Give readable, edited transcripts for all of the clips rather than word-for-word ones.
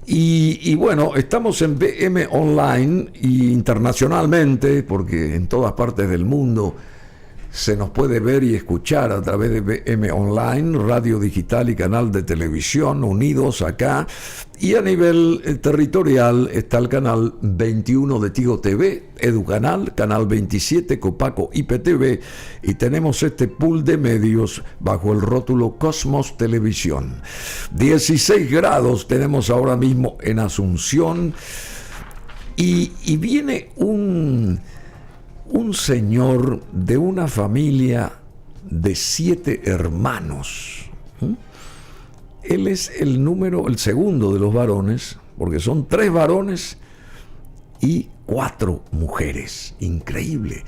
Y bueno, estamos en BM Online y internacionalmente, porque en todas partes del mundo se nos puede ver y escuchar a través de BM Online, radio digital y canal de televisión unidos acá. Y a nivel territorial está el canal 21 de Tigo TV, Educanal, canal 27, Copaco IPTV, y tenemos este pool de medios bajo el rótulo Cosmos Televisión. 16 grados tenemos ahora mismo en Asunción, y viene un señor de una familia de 7 hermanos. Él es el segundo de los varones, porque son 3 varones y 4 mujeres. Increíble.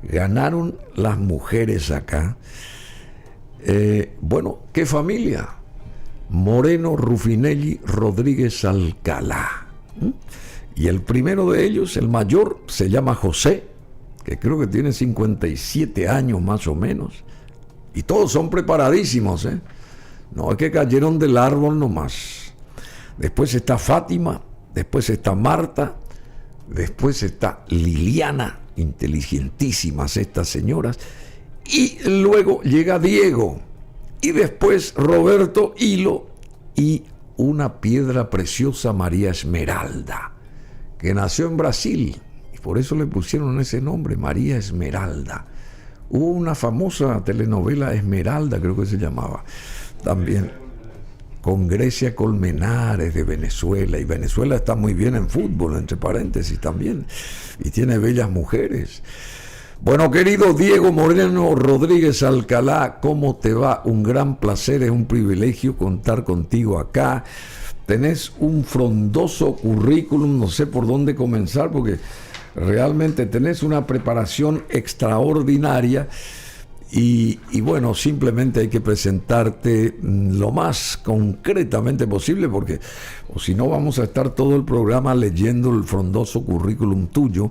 Ganaron las mujeres acá. Bueno, ¿qué familia? Moreno Rufinelli Rodríguez Alcalá. Y el primero de ellos, el mayor, se llama José, que creo que tiene 57 años más o menos, y todos son preparadísimos, ¿eh? No es que cayeron del árbol nomás. Después está Fátima, después está Marta, después está Liliana, inteligentísimas estas señoras, y luego llega Diego, y después Roberto Hilo, y una piedra preciosa, María Esmeralda, que nació en Brasil. Por eso le pusieron ese nombre, María Esmeralda. Hubo una famosa telenovela, Esmeralda creo que se llamaba, también, con Grecia Colmenares de Venezuela. Y Venezuela está muy bien en fútbol, entre paréntesis también, y tiene bellas mujeres. Bueno, querido Diego Moreno Rodríguez Alcalá, ¿cómo te va? Un gran placer, es un privilegio contar contigo acá. Tenés un frondoso currículum, no sé por dónde comenzar, porque realmente tenés una preparación extraordinaria y bueno, simplemente hay que presentarte lo más concretamente posible, porque o si no vamos a estar todo el programa leyendo el frondoso currículum tuyo,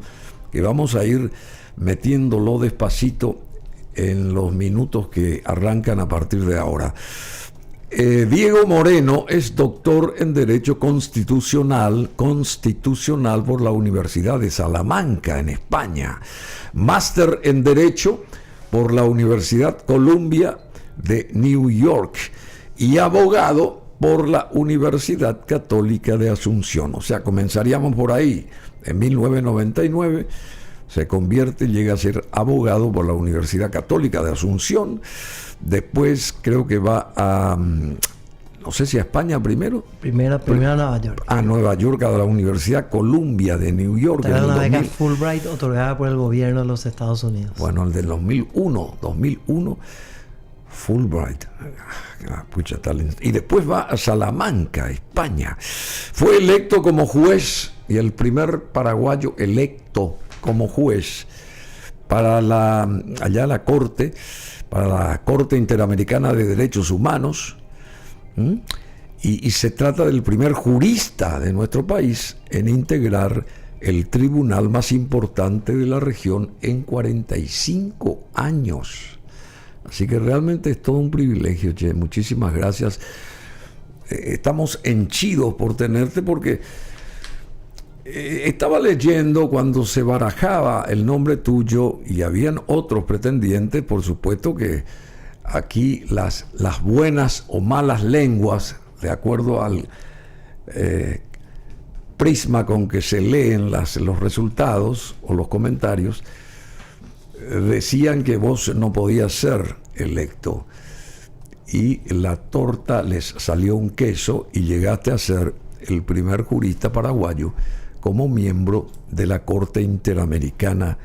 que vamos a ir metiéndolo despacito en los minutos que arrancan a partir de ahora. Diego Moreno es doctor en Derecho Constitucional por la Universidad de Salamanca, en España. Máster en Derecho por la Universidad Columbia de New York. Y abogado por la Universidad Católica de Asunción. O sea, comenzaríamos por ahí. En 1999 se convierte y llega a ser abogado por la Universidad Católica de Asunción. Después creo que va a, no sé si a España primero. Primero a Nueva York. A Nueva York, a la Universidad Columbia de New York. Era una beca Fulbright otorgada por el gobierno de los Estados Unidos. Bueno, el del 2001, Fulbright. Pucha, y después va a Salamanca, España. Fue electo como juez, y el primer paraguayo electo como juez para la Corte Interamericana de Derechos Humanos, y se trata del primer jurista de nuestro país en integrar el tribunal más importante de la región en 45 años. Así que realmente es todo un privilegio, che. Muchísimas gracias. Estamos henchidos por tenerte, porque estaba leyendo cuando se barajaba el nombre tuyo y habían otros pretendientes. Por supuesto que aquí las buenas o malas lenguas, de acuerdo al prisma con que se leen los resultados o los comentarios, decían que vos no podías ser electo, y la torta les salió un queso y llegaste a ser el primer jurista paraguayo como miembro de la Corte Interamericana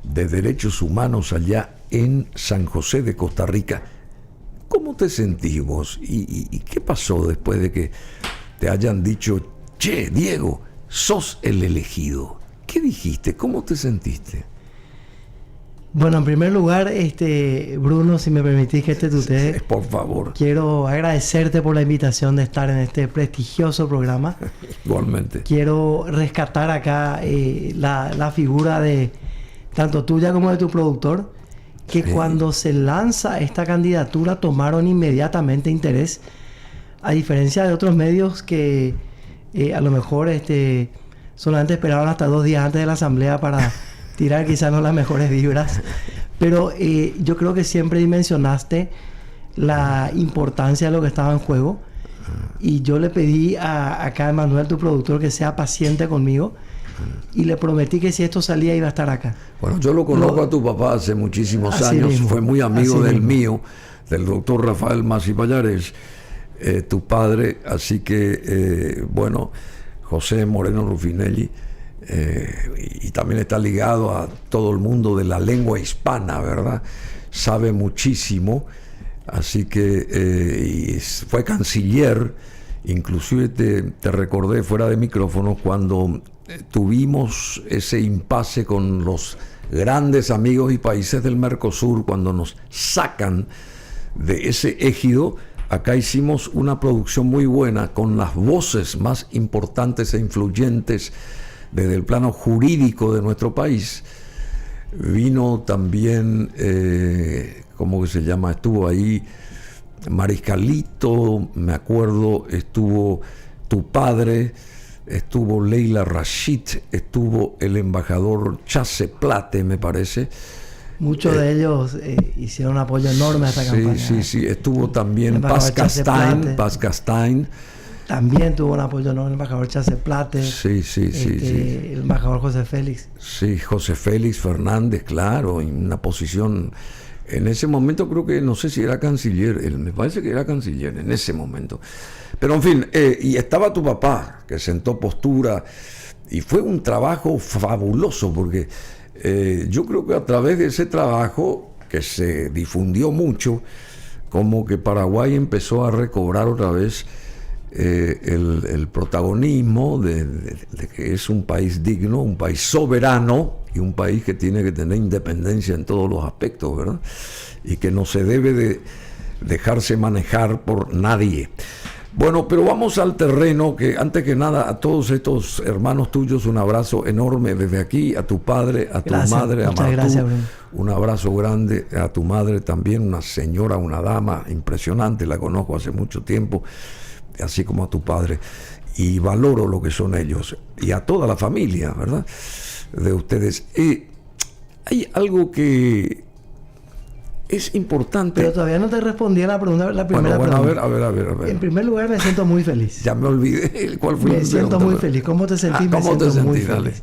de Derechos Humanos allá en San José de Costa Rica. ¿Cómo te sentís vos? ¿Y qué pasó después de que te hayan dicho, che, Diego, sos el elegido? ¿Qué dijiste? ¿Cómo te sentiste? Bueno, en primer lugar, Bruno, si me permitís que te tutee, sí, por favor. Quiero agradecerte por la invitación de estar en este prestigioso programa. Igualmente. Quiero rescatar acá la figura de tanto tuya como de tu productor, que sí, cuando se lanza esta candidatura tomaron inmediatamente interés, a diferencia de otros medios que A lo mejor solamente esperaron hasta 2 días antes de la asamblea para tirar quizás no las mejores vibras. Pero yo creo que siempre dimensionaste la importancia de lo que estaba en juego. Y yo le pedí acá a Manuel, tu productor, que sea paciente conmigo. Y le prometí que si esto salía iba a estar acá. Bueno, yo lo conozco a tu papá hace muchísimos años. Mismo, fue muy amigo del mismo. mío, del doctor Rafael Masi Pallares, tu padre. Así que, bueno, José Moreno Rufinelli, y también está ligado a todo el mundo de la lengua hispana, ¿verdad? Sabe muchísimo. Así que fue canciller. Inclusive te recordé fuera de micrófono cuando tuvimos ese impasse con los grandes amigos y países del Mercosur, cuando nos sacan de ese ejido. Acá hicimos una producción muy buena con las voces más importantes e influyentes desde el plano jurídico de nuestro país. Vino también, ¿cómo que se llama? Estuvo ahí Mariscalito, me acuerdo, estuvo tu padre, estuvo Leila Rashid, estuvo el embajador Chase Plate, me parece. Muchos de ellos hicieron un apoyo enorme a esta campaña. Sí, estuvo también Paz Castain. También tuvo un apoyo enorme el embajador Chase Plate. Sí. El embajador José Félix. Sí, José Félix Fernández, claro, en una posición. En ese momento creo que, no sé si era canciller, me parece que era canciller en ese momento. Pero en fin, y estaba tu papá, que sentó postura, y fue un trabajo fabuloso, porque yo creo que a través de ese trabajo, que se difundió mucho, como que Paraguay empezó a recobrar otra vez el protagonismo de que es un país digno, un país soberano y un país que tiene que tener independencia en todos los aspectos, ¿verdad? Y que no se debe de dejarse manejar por nadie. Bueno, pero vamos al terreno, que antes que nada a todos estos hermanos tuyos un abrazo enorme desde aquí, a tu padre, a tu madre, a Martú. Gracias, Bruno. Un abrazo grande a tu madre también, una señora, una dama impresionante, la conozco hace mucho tiempo, así como a tu padre, y valoro lo que son ellos, y a toda la familia, ¿verdad?, de ustedes. Hay algo que es importante. Pero todavía no te respondí a la primera pregunta. A ver. En primer lugar, me siento muy feliz. Ya me olvidé cuál fue. Me siento muy feliz. ¿Cómo te sentís? ¿Cómo te sentís? Dale.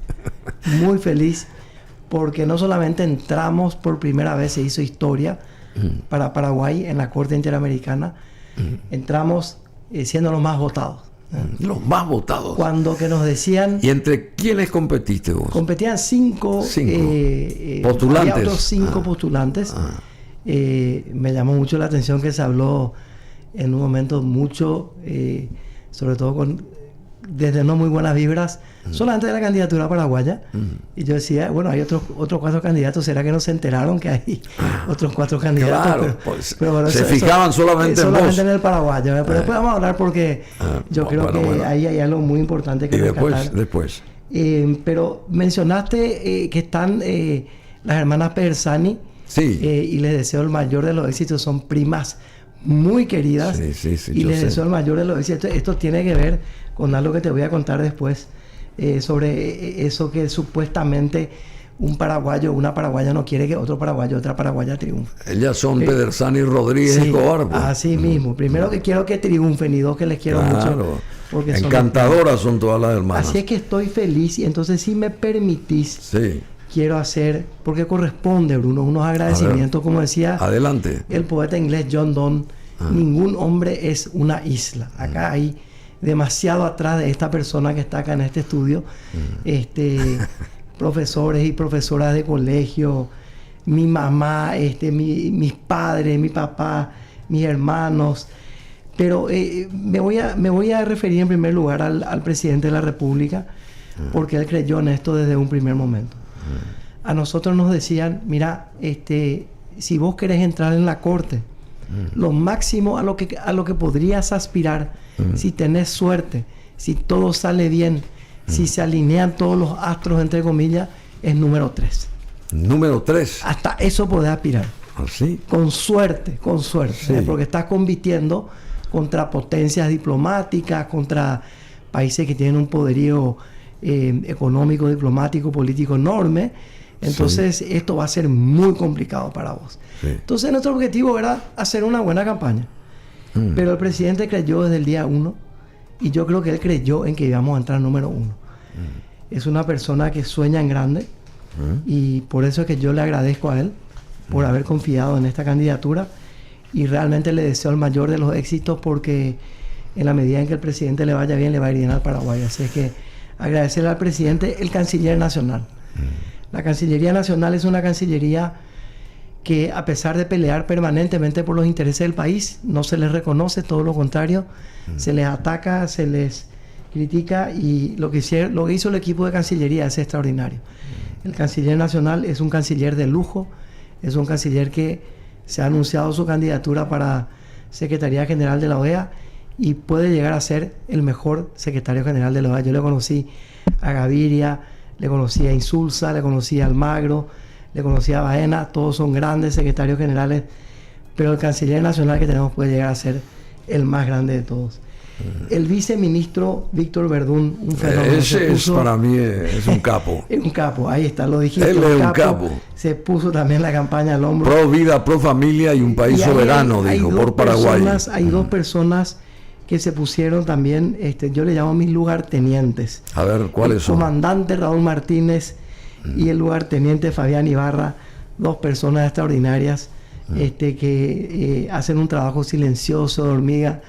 Muy feliz, porque no solamente entramos por primera vez, se hizo historia para Paraguay en la Corte Interamericana. Entramos siendo los más votados. Los más votados. Cuando que nos decían... ¿Y entre quiénes competiste vos? Competían 5 postulantes. Había otros 5 postulantes. Me llamó mucho la atención que se habló en un momento mucho, sobre todo desde no muy buenas vibras, solamente de la candidatura paraguaya. Y yo decía, bueno, hay otros 4 candidatos, ¿será que no se enteraron que hay otros 4 candidatos? Claro, pero bueno, se fijaban solamente en el paraguayo. Pero después vamos a hablar, porque yo creo que ahí hay algo muy importante que rescatar. Después. Pero mencionaste que están las hermanas Persani. Sí. Y les deseo el mayor de los éxitos. Son primas muy queridas. Sí, y les deseo el mayor de los éxitos. Esto tiene que ver con algo que te voy a contar después, sobre eso que supuestamente un paraguayo o una paraguaya no quiere que otro paraguayo, otra paraguaya triunfe. Ellas son Pedersani Rodríguez y Escobar. Pues. Así mismo. Primero, que quiero que triunfen, y 2, que les quiero mucho. Porque encantadoras son todas las hermanas. Así es que estoy feliz, y entonces, si me permitís, quiero hacer, porque corresponde, Bruno, unos agradecimientos, como decía el poeta inglés John Donne. Ningún hombre es una isla. Acá hay demasiado atrás de esta persona que está acá en este estudio, profesores y profesoras de colegio, mi mamá, mis padres, mi papá, mis hermanos. Pero me voy a referir en primer lugar al presidente de la República, porque él creyó en esto desde un primer momento. A nosotros nos decían, mira, si vos querés entrar en la corte, lo máximo a lo que podrías aspirar, si tenés suerte, si todo sale bien, si se alinean todos los astros, entre comillas, es número 3. ¿Número 3? Hasta eso podés aspirar. ¿Así? Con suerte, porque estás compitiendo contra potencias diplomáticas, contra países que tienen un poderío económico, diplomático, político enorme. Entonces esto va a ser muy complicado para vos. Sí. Entonces nuestro objetivo era hacer una buena campaña. Pero el presidente creyó desde el día 1 y yo creo que él creyó en que íbamos a entrar número 1. Es una persona que sueña en grande y por eso es que yo le agradezco a él por haber confiado en esta candidatura y realmente le deseo el mayor de los éxitos porque en la medida en que el presidente le vaya bien, le va a ir bien al Paraguay. Así es que agradecerle al presidente, el canciller nacional. La Cancillería Nacional es una cancillería que a pesar de pelear permanentemente por los intereses del país, no se les reconoce, todo lo contrario, se les ataca, se les critica y lo que hizo el equipo de Cancillería es extraordinario. El Canciller Nacional es un canciller de lujo, es un canciller que se ha anunciado su candidatura para Secretaría General de la OEA y puede llegar a ser el mejor secretario general de la OEA. Yo le conocí a Gaviria, le conocí a Insulza, le conocí a Almagro, le conocí a Baena, todos son grandes secretarios generales, pero el canciller nacional que tenemos puede llegar a ser el más grande de todos. El viceministro Víctor Verdún, un fenómeno. Ese es para mí es un capo. Es un capo, ahí está, lo dijiste. Él es un capo. Se puso también la campaña al hombro. Pro vida, pro familia y un país soberano, dijo, por Paraguay. Hay dos personas que se pusieron también, yo le llamo mis lugartenientes. A ver, ¿cuáles son? El comandante Raúl Martínez y el lugarteniente Fabián Ibarra, dos personas extraordinarias que hacen un trabajo silencioso, de hormiga.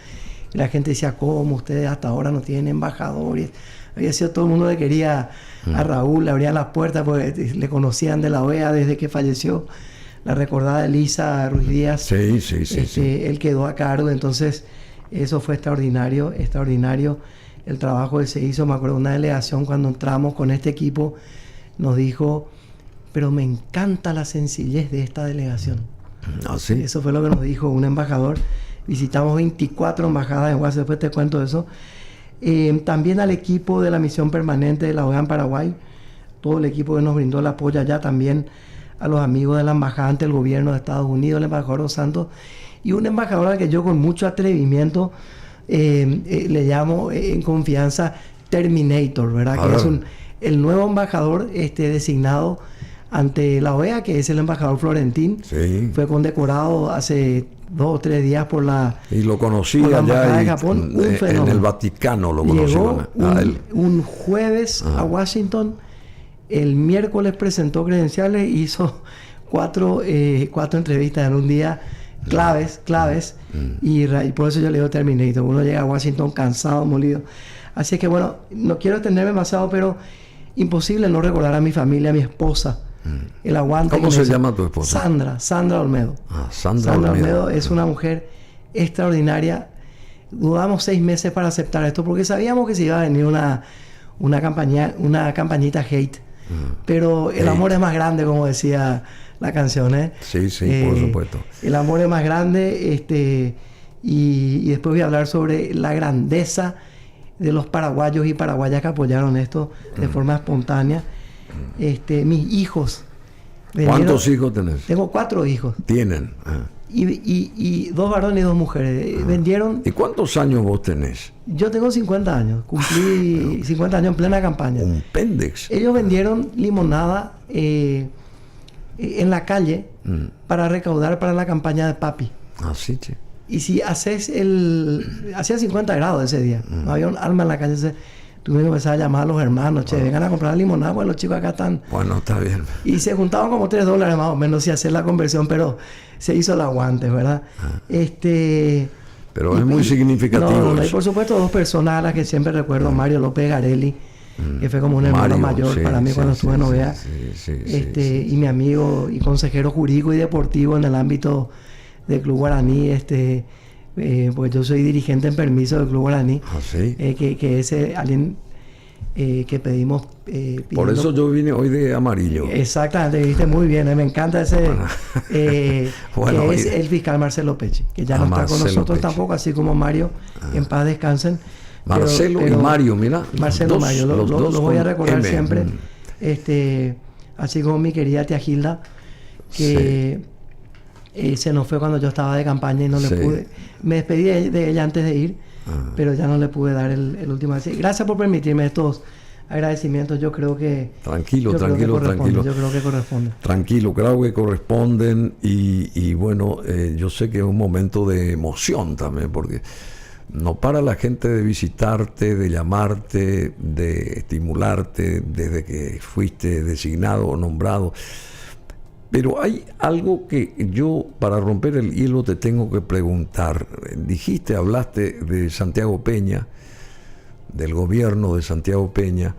Y la gente decía, ¿cómo ustedes hasta ahora no tienen embajador? Y había sido todo el mundo que quería a Raúl, le abrían las puertas porque le conocían de la OEA desde que falleció la recordada Elisa Ruiz Díaz. Sí. Él quedó a cargo, entonces eso fue extraordinario el trabajo que se hizo. Me acuerdo de una delegación cuando entramos con este equipo, nos dijo, pero me encanta la sencillez de esta delegación. ¿Sí? Eso fue lo que nos dijo un embajador. Visitamos 24 embajadas en Guaso, después te cuento eso. También al equipo de la misión permanente de la OEA en Paraguay, todo el equipo que nos brindó el apoyo allá, también a los amigos de la embajada ante el gobierno de Estados Unidos, el embajador Dos Santos, y un embajador al que yo con mucho atrevimiento le llamo en confianza Terminator, ¿verdad? Que es el nuevo embajador designado ante la OEA, que es el embajador Florentín. Sí. Fue condecorado hace 2 o 3 días por la... Y lo conocí allá de Japón, en el Vaticano lo conocí. Llegó un jueves a Washington, el miércoles presentó credenciales, hizo 4 entrevistas en un día, claves, y por eso yo le digo Terminator. Uno llega a Washington cansado, molido. Así es que bueno, no quiero extenderme demasiado, pero imposible no recordar a mi familia, a mi esposa. El aguante. ¿Cómo se llama tu esposa? Sandra Olmedo. Sandra Olmedo es una mujer extraordinaria. Dudamos 6 meses para aceptar esto porque sabíamos que se iba a venir una campañita hate. Pero el amor es más grande, como decía la canción, ¿eh? Sí, por supuesto. El amor es más grande, y después voy a hablar sobre la grandeza de los paraguayos y paraguayas que apoyaron esto de forma espontánea. Mis hijos. ¿Cuántos hijos tenés? Tengo 4 hijos. Tienen. Y 2 varones y 2 mujeres. Vendieron. ¿Y cuántos años vos tenés? Yo tengo 50 años. Cumplí 50 años en plena campaña. Un pendex. Ellos vendieron limonada en la calle para recaudar para la campaña de Papi. Así, che. Y si hacía 50 grados ese día, no había un alma en la calle. Tuve que empezar a llamar a los hermanos, vengan a comprar limonada, pues los chicos acá están. Bueno, está bien. Y se juntaban como $3 más o menos si hacer la conversión, pero se hizo el aguante, ¿verdad? Pero es muy significativo. No, y por supuesto 2 personas a las que siempre recuerdo, Mario López Garelli, que fue como un hermano mayor para mí cuando estuve en OEA, y mi amigo y consejero jurídico y deportivo en el ámbito del Club Guaraní, pues yo soy dirigente en permiso del Club Guaraní, que es alguien que pedimos. Por eso yo vine hoy de amarillo. Exactamente, viste muy bien, me encanta ese. Que es el fiscal Marcelo Pecci, que ya no está con nosotros tampoco, así como Mario, en paz descansen. Marcelo y Mario, mira. Marcelo y Mario, los voy a recordar siempre. Así como mi querida tía Gilda, que se nos fue cuando yo estaba de campaña y no le pude. Me despedí de ella antes de ir. pero ya no le pude dar el último. Gracias por permitirme estos agradecimientos. Yo creo que... Tranquilo. Yo creo que corresponde. Tranquilo, creo que corresponden y bueno, yo sé que es un momento de emoción también, porque no para la gente de visitarte, de llamarte, de estimularte desde que fuiste designado o nombrado. Pero hay algo que yo, para romper el hielo, te tengo que preguntar. Hablaste de Santiago Peña, del gobierno de Santiago Peña,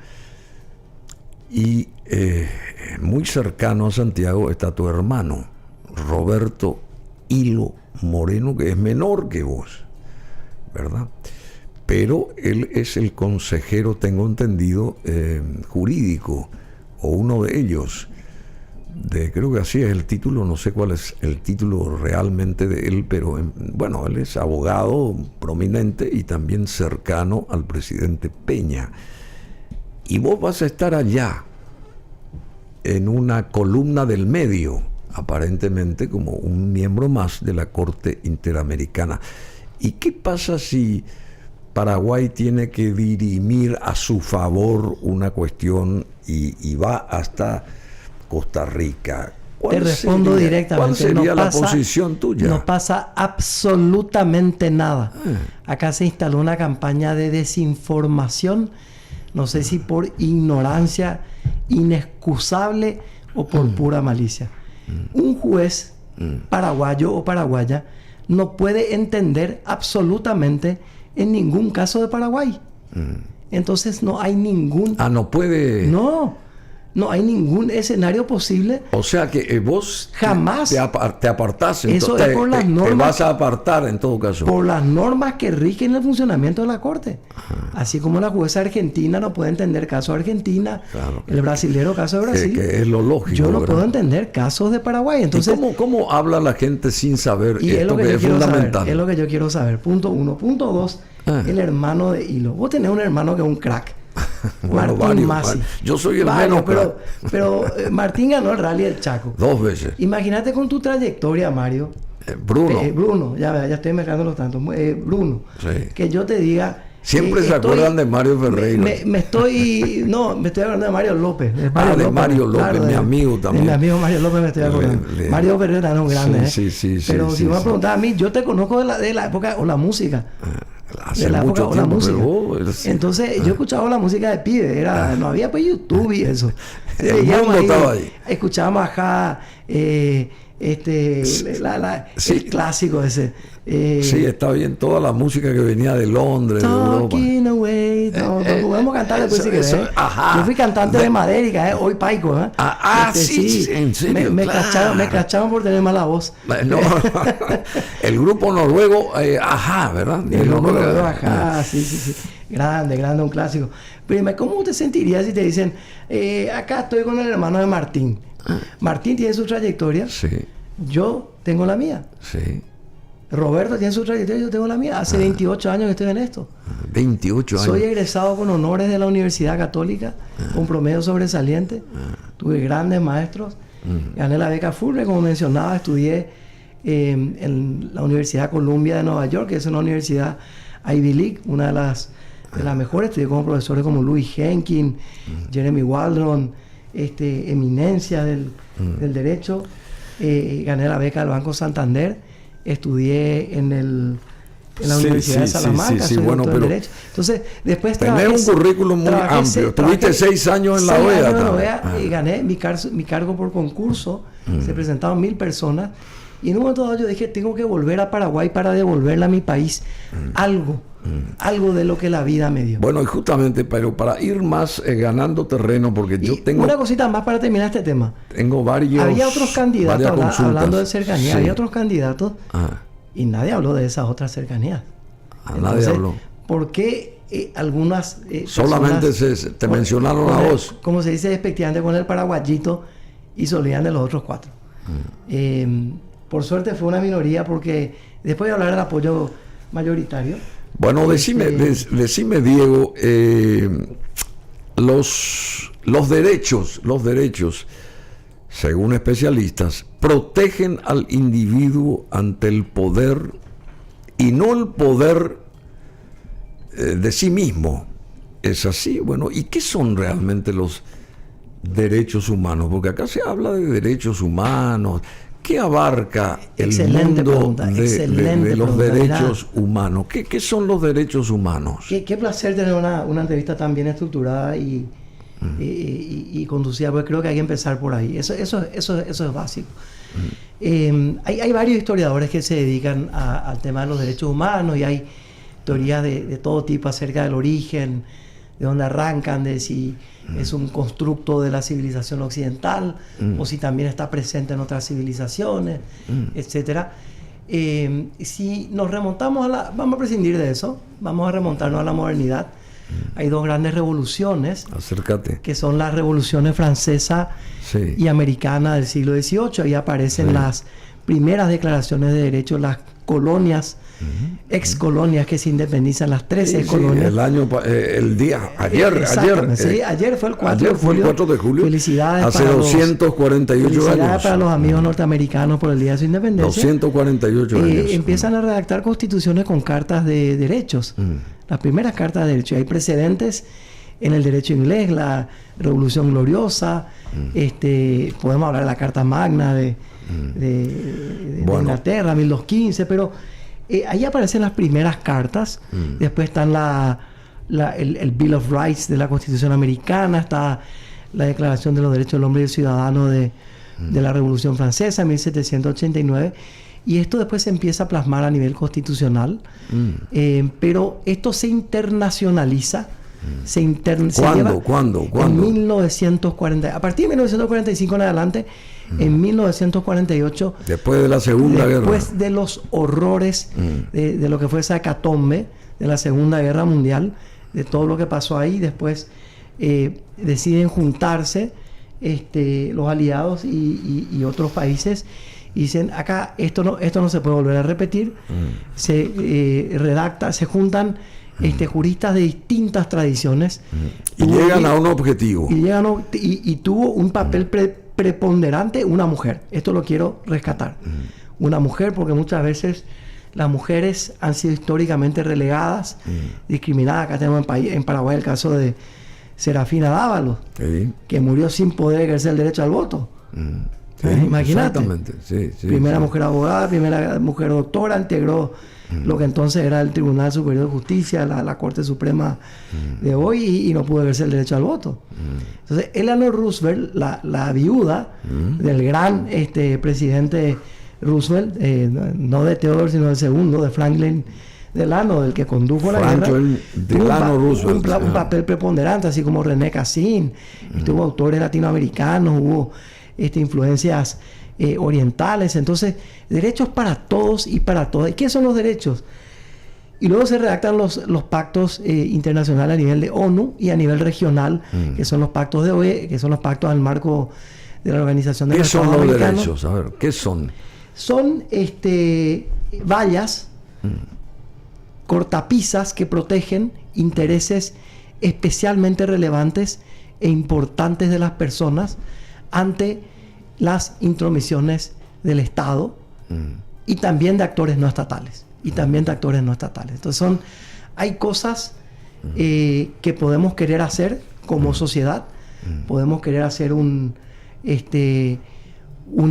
y muy cercano a Santiago está tu hermano, Roberto Hilo Moreno, que es menor que vos, ¿verdad? Pero él es el consejero, tengo entendido, jurídico, o uno de ellos, creo que así es el título, no sé cuál es el título realmente de él, pero bueno, él es abogado prominente y también cercano al presidente Peña. Y vos vas a estar allá en una columna del medio, aparentemente como un miembro más de la Corte Interamericana. ¿Y qué pasa si Paraguay tiene que dirimir a su favor una cuestión y va hasta Costa Rica? Te respondo directamente. ¿Cuál sería la posición tuya? No pasa absolutamente nada. Acá se instaló una campaña de desinformación, no sé si por ignorancia inexcusable o por pura malicia. Un juez paraguayo o paraguaya no puede entender absolutamente en ningún caso de Paraguay. Entonces no hay ningún... no puede... No hay ningún escenario posible. O sea que vos jamás te apartás. Eso es por las normas. Te vas a apartar en todo caso. Por las normas que rigen el funcionamiento de la Corte. Así como la jueza argentina no puede entender casos de Argentina, claro, el brasilero caso de Brasil. Que es lo lógico. Yo no puedo entender casos de Paraguay. Entonces, ¿cómo habla la gente sin saber y esto que es fundamental? Es lo que yo quiero saber. Punto 1. Punto 2. El hermano de Hilo. Vos tenés un hermano que es un crack. Bueno, Martín Masi. Yo soy el menos, pero Martín ganó el Rally del Chaco 2 veces. Imagínate con tu trayectoria, Mario. Bruno, ya estoy mezclando los tantos. Bruno, sí. Que yo te diga. Siempre se acuerdan de Mario Ferreira. Me estoy hablando de Mario López. De Mario López, claro, mi amigo también. De mi amigo Mario López me estoy acordando. Mario Ferreira era un grande. Sí, pero si me preguntas a mí, yo te conozco de la época o la música. Hace mucho tiempo, Entonces yo escuchaba la música de pibe, no había pues YouTube y eso. El mundo estaba ahí. Escuchábamos acá el clásico ese. Sí, está bien, toda la música que venía de Londres, de Europa. Away, podemos cantar después si querés. Yo fui cantante de Madérica, hoy paico. Sí, en serio. Me cachaban por tener mala voz. No, el grupo noruego, ¿verdad? El grupo noruego, sí. Grande, un clásico. Pero ¿cómo te sentirías si te dicen, acá estoy con el hermano de Martín? Martín tiene su trayectoria. Sí. Yo tengo la mía. Sí. Roberto tiene su trayectoria, yo tengo la mía. Hace 28 años que estoy en esto. 28 años. Soy egresado con honores de la Universidad Católica, con promedio sobresaliente. Tuve grandes maestros. Gané la beca Fulbright, como mencionaba. Estudié en la Universidad Columbia de Nueva York, que es una universidad Ivy League, una de las mejores. Estudié con profesores como Louis Henkin, Jeremy Waldron, eminencia del derecho. Gané la beca del Banco Santander. Estudié en la Universidad de Salamanca, soy doctor en Derecho. Entonces, después tener un currículum muy amplio. Tuviste 6 años en la OEA. Y gané mi cargo por concurso. Se presentaron 1000 personas. Y en un momento dado yo dije, tengo que volver a Paraguay para devolverle a mi país algo de lo que la vida me dio. Bueno, y justamente, pero para ir más ganando terreno, porque yo tengo... Una cosita más para terminar este tema. Tengo varios... Había otros candidatos, hablando de cercanía, había otros candidatos y nadie habló de esas otras cercanías. Nadie habló. ¿Por qué algunas solamente te mencionaron a vos? Como se dice despectivamente, con el paraguayito y se olvidan de los otros 4. Por suerte fue una minoría, porque después de hablar del apoyo mayoritario. Bueno, decime Diego, los derechos, según especialistas, protegen al individuo ante el poder, y no el poder de sí mismo. ¿Es así? Bueno, ¿y qué son realmente los derechos humanos? Porque acá se habla de derechos humanos. ¿Qué abarca el mundo de los derechos humanos? ¿Qué son los derechos humanos? Qué placer tener una entrevista tan bien estructurada y conducida, porque creo que hay que empezar por ahí. Eso es básico. Hay varios historiadores que se dedican al tema de los derechos humanos, y hay teorías de todo tipo acerca del origen, de dónde arrancan, de si es un constructo de la civilización occidental o si también está presente en otras civilizaciones, etcétera. Si nos remontamos vamos a prescindir de eso, vamos a remontarnos a la modernidad. Hay dos grandes revoluciones. Acércate. Que son las revoluciones francesa y americana del siglo XVIII. Ahí aparecen las primeras declaraciones de derechos, las colonias, ex-colonias que se independizan, las 13 colonias. Ayer fue el 4 de julio. Felicidades. Hace 248 años. Felicidades para los amigos norteamericanos por el Día de su Independencia. 248 años. Empiezan a redactar constituciones con cartas de derechos. Las primeras cartas de derechos. Hay precedentes en el derecho inglés, la Revolución Gloriosa. Podemos hablar de la Carta Magna de Inglaterra, 1215, pero ahí aparecen las primeras cartas. Después están el Bill of Rights de la Constitución Americana, está la Declaración de los Derechos del Hombre y del Ciudadano de la Revolución Francesa en 1789, y esto después se empieza a plasmar a nivel constitucional. Pero esto se internacionaliza. ¿Cuándo? En 1940, a partir de 1945 en adelante. En 1948, después de la Segunda Guerra, después de los horrores de lo que fue esa hecatombe de la Segunda Guerra Mundial, de todo lo que pasó ahí, después deciden juntarse los aliados y otros países, y dicen: acá esto no se puede volver a repetir. Se juntan juristas de distintas tradiciones y llegan a un objetivo, y tuvo un papel preponderante una mujer. Esto lo quiero rescatar. Una mujer, porque muchas veces las mujeres han sido históricamente relegadas, discriminadas. Acá tenemos en Paraguay el caso de Serafina Dávalos, que murió sin poder ejercer el derecho al voto. Imagínate. Primera mujer abogada, primera mujer doctora, integró lo que entonces era el Tribunal Superior de Justicia, la Corte Suprema de hoy, y no pudo ejercer el derecho al voto. Entonces, Eleanor Roosevelt, la viuda del gran presidente Roosevelt, no de Theodore, sino del segundo, de Franklin Delano, del que condujo la guerra, tuvo un papel preponderante, así como René Cassin. Tuvo autores latinoamericanos, hubo influencias orientales. Entonces, derechos para todos y para todas. ¿Y qué son los derechos? Y luego se redactan los pactos internacionales a nivel de ONU y a nivel regional, que son los pactos de OE, que son los pactos al marco de la Organización de los Estados Americanos. ¿Qué son los derechos? A ver, ¿qué son? Son vallas, cortapisas que protegen intereses especialmente relevantes e importantes de las personas ante las intromisiones del Estado y también de actores no estatales. Entonces hay cosas que podemos querer hacer como sociedad. Podemos querer hacer una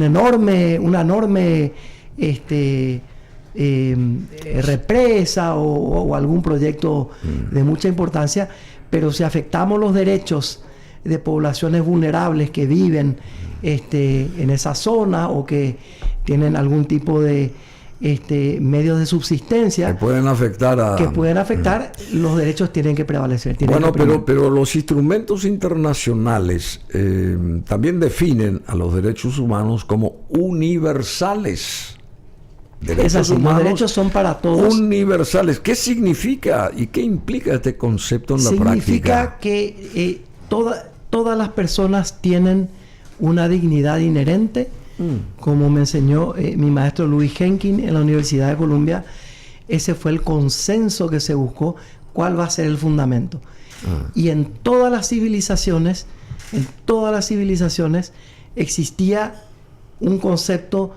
enorme represa o algún proyecto de mucha importancia, pero si afectamos los derechos de poblaciones vulnerables que viven en esa zona o que tienen algún tipo de medios de subsistencia que pueden afectar los derechos tienen que prevalecer. Pero los instrumentos internacionales también definen a los derechos humanos como universales. Los derechos son para todos. Universales. ¿Qué significa y qué implica este concepto en la práctica? Significa que todas las personas tienen una dignidad inherente, como me enseñó mi maestro Louis Henkin en la Universidad de Columbia. Ese fue el consenso que se buscó, cuál va a ser el fundamento. Y en todas las civilizaciones existía un concepto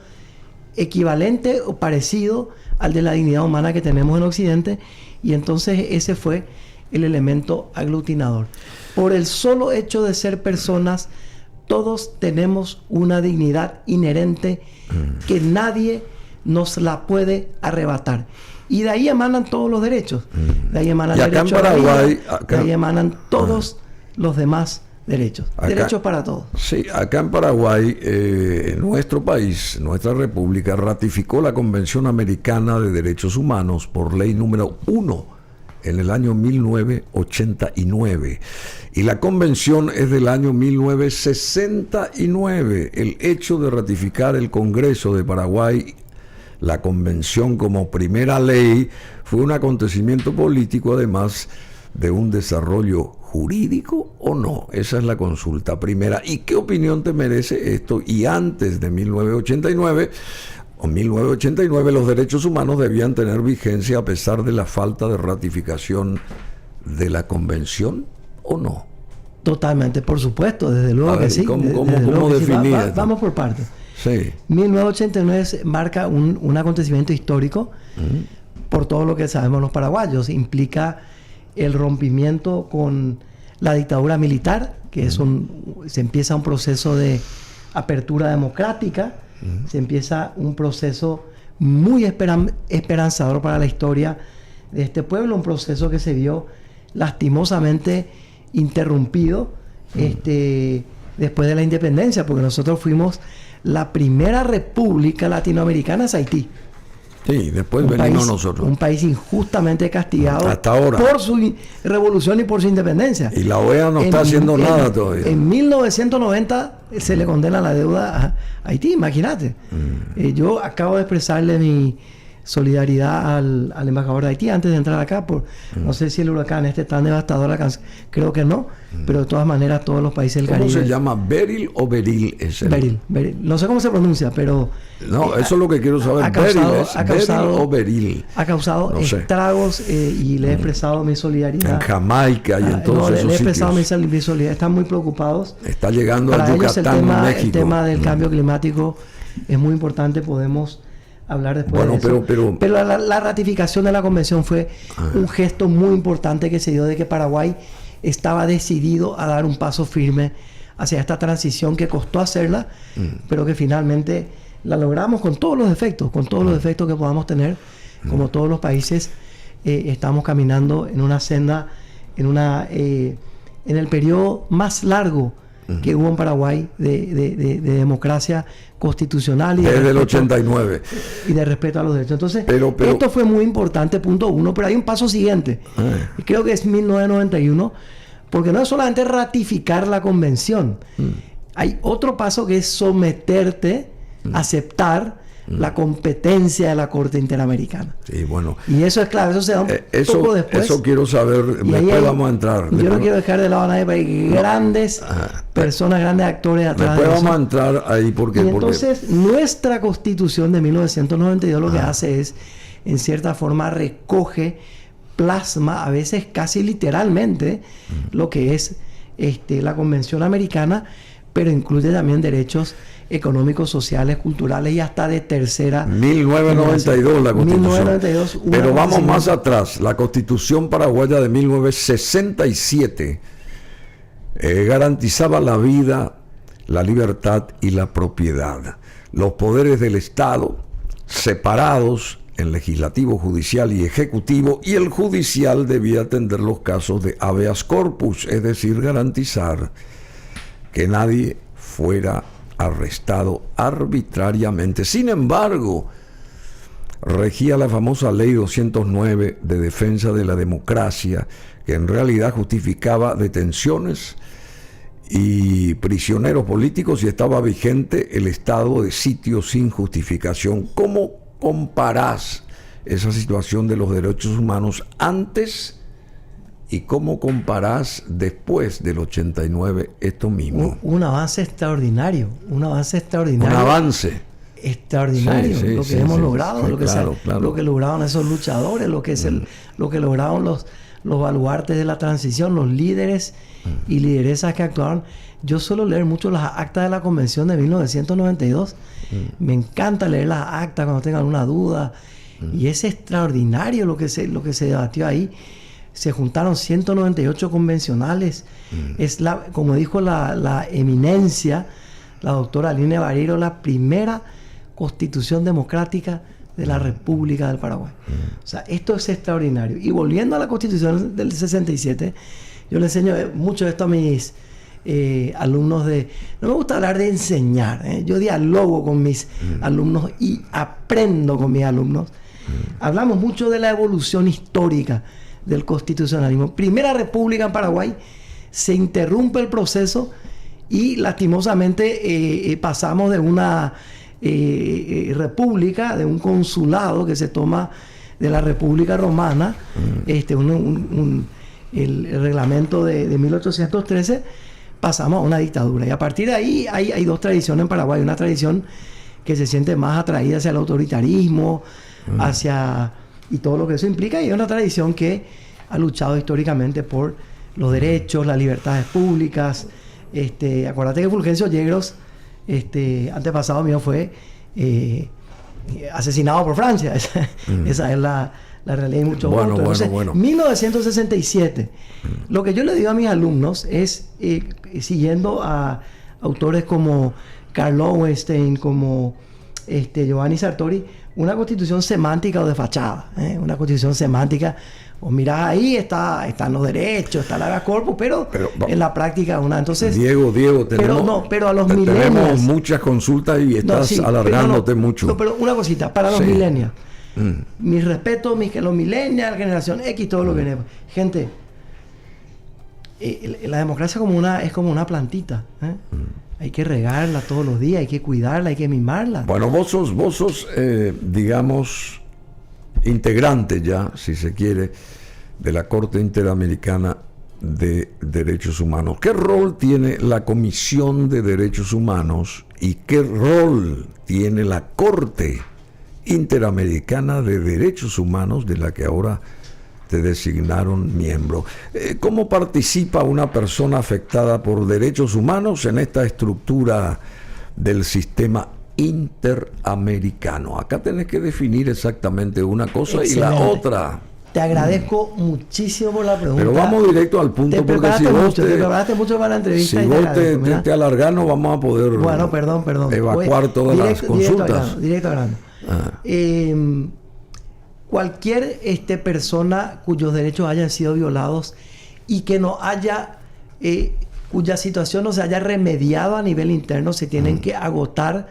equivalente o parecido al de la dignidad humana que tenemos en Occidente, y entonces ese fue el elemento aglutinador. Por el solo hecho de ser personas, todos tenemos una dignidad inherente que nadie nos la puede arrebatar. Y de ahí emanan todos los derechos. De ahí emanan y acá derecho en Paraguay, a la vida, de ahí emanan todos los demás derechos. Derechos para todos. Sí, acá en Paraguay, nuestro país, nuestra república, ratificó la Convención Americana de Derechos Humanos por ley número 1 en el año 1989. Y la convención es del año 1969. El hecho de ratificar el Congreso de Paraguay la convención como primera ley fue un acontecimiento político, además de un desarrollo jurídico, o no. Esa es la consulta primera. ¿Y qué opinión te merece esto? Y antes de 1989 o 1989 los derechos humanos debían tener vigencia a pesar de la falta de ratificación de la convención, ¿o no? Totalmente, por supuesto, desde luego que sí. ¿Cómo definir? Vamos por partes. Sí. 1989 marca un acontecimiento histórico por todo lo que sabemos los paraguayos. Implica el rompimiento con la dictadura militar, que se empieza un proceso de apertura democrática, se empieza un proceso muy esperanzador para la historia de este pueblo, un proceso que se vio lastimosamente interrumpido después de la independencia, porque nosotros fuimos la primera república latinoamericana, es Haití. Sí, después venimos nosotros. Un país injustamente castigado hasta ahora por su revolución y por su independencia. Y la OEA no está haciendo nada todavía. En 1990 se le condena la deuda a Haití, imagínate. Yo acabo de expresarle mi solidaridad al embajador de Haití antes de entrar acá. No sé si el huracán tan devastador, creo que no, pero de todas maneras todos los países del Caribe. ¿Cómo se llama? ¿Beril o Beril? Beril. No sé cómo se pronuncia, pero... No, eso es lo que quiero saber. ¿Beril o Beril? Ha causado estragos y le he expresado mi solidaridad. En Jamaica y en todos esos le he expresado mi sitios. solidaridad. Están muy preocupados. Está llegando a Yucatán, México. El tema del cambio climático es muy importante. Podemos hablar después de eso. Pero la ratificación de la convención fue un gesto muy importante que se dio, de que Paraguay estaba decidido a dar un paso firme hacia esta transición que costó hacerla, pero que finalmente la logramos con todos los defectos, que podamos tener. Como todos los países, estamos caminando en una senda, en el periodo más largo que hubo en Paraguay de democracia constitucional y desde el 89 y de respeto a los derechos. Entonces, esto fue muy importante, punto uno, pero hay un paso siguiente. Creo que es 1991, porque no es solamente ratificar la convención. Hay otro paso que es someterte, aceptar la competencia de la Corte Interamericana. Sí, bueno. Y eso es clave, eso se da un poco después. Eso quiero saber, después vamos a entrar. Yo no quiero dejar de lado a nadie, pero hay grandes personas, grandes actores atrás después de eso. vamos a entrar ahí porque... entonces, nuestra Constitución de 1992 lo que hace es, en cierta forma, recoge, plasma, a veces casi literalmente, lo que es la Convención Americana, pero incluye también derechos económicos, sociales, culturales y hasta de tercera. 1992 la Constitución. 1992, pero vamos más atrás. La Constitución paraguaya de 1967 garantizaba la vida, la libertad y la propiedad. Los poderes del Estado separados en legislativo, judicial y ejecutivo, y el judicial debía atender los casos de habeas corpus, es decir, garantizar que nadie fuera arrestado arbitrariamente. Sin embargo, regía la famosa Ley 209 de defensa de la democracia, que en realidad justificaba detenciones y prisioneros políticos, y estaba vigente el estado de sitio sin justificación. ¿Cómo comparás esa situación de los derechos humanos antes y cómo comparás después del 89 esto mismo? Un avance extraordinario. Un avance. Extraordinario, sí, lo que hemos logrado, sí, lo que lograron esos luchadores, lo que lograron los baluartes de la transición, los líderes y lideresas que actuaron. Yo suelo leer mucho las actas de la convención de 1992. Me encanta leer las actas cuando tengo alguna duda. Y es extraordinario lo que se debatió ahí. Se juntaron 198 convencionales. Es como dijo la eminencia, la doctora Aline Barreiro, la primera constitución democrática de la República del Paraguay. O sea, esto es extraordinario. Y volviendo a la constitución del 67, yo le enseño mucho esto a mis alumnos no me gusta hablar de enseñar, yo dialogo con mis alumnos y aprendo con mis alumnos. Hablamos mucho de la evolución histórica del constitucionalismo. Primera República en Paraguay, se interrumpe el proceso y lastimosamente pasamos de una república, de un consulado que se toma de la República Romana, el reglamento de 1813, pasamos a una dictadura. Y a partir de ahí hay dos tradiciones en Paraguay. Una tradición que se siente más atraída hacia el autoritarismo, y todo lo que eso implica, y hay una tradición que ha luchado históricamente por los derechos, las libertades públicas. Acuérdate que Fulgencio Yegros, antepasado mío, fue asesinado por Francia. Esa es la realidad y mucho otro. Entonces, 1967. Lo que yo le digo a mis alumnos es, siguiendo a autores como Karl Lowenstein, como Giovanni Sartori, una constitución semántica o de fachada, una constitución semántica. O mirá, ahí están los derechos, está el habeas corpus, pero en la práctica entonces... Diego, tenemos muchas consultas y estás alargándote mucho. Pero una cosita, para los millennials. Mi respeto, los millennials, generación X, todo lo que viene. Gente, la democracia es como una plantita. Hay que regarla todos los días, hay que cuidarla, hay que mimarla. Bueno, vos sos digamos, integrante ya, si se quiere, de la Corte Interamericana de Derechos Humanos. ¿Qué rol tiene la Comisión de Derechos Humanos y qué rol tiene la Corte Interamericana de Derechos Humanos, de la que ahora te designaron miembro? ¿Cómo participa una persona afectada por derechos humanos en esta estructura del sistema interamericano? Acá tenés que definir exactamente una cosa. Excelente. Y la otra. Te agradezco muchísimo por la pregunta. Pero vamos directo al punto, porque si vos te preparaste mucho para la entrevista. Si vos te alargás, no vamos a poder perdón. evacuar todas las consultas. Directo al grano. Cualquier persona cuyos derechos hayan sido violados y que no haya, cuya situación no se haya remediado a nivel interno, se tienen que agotar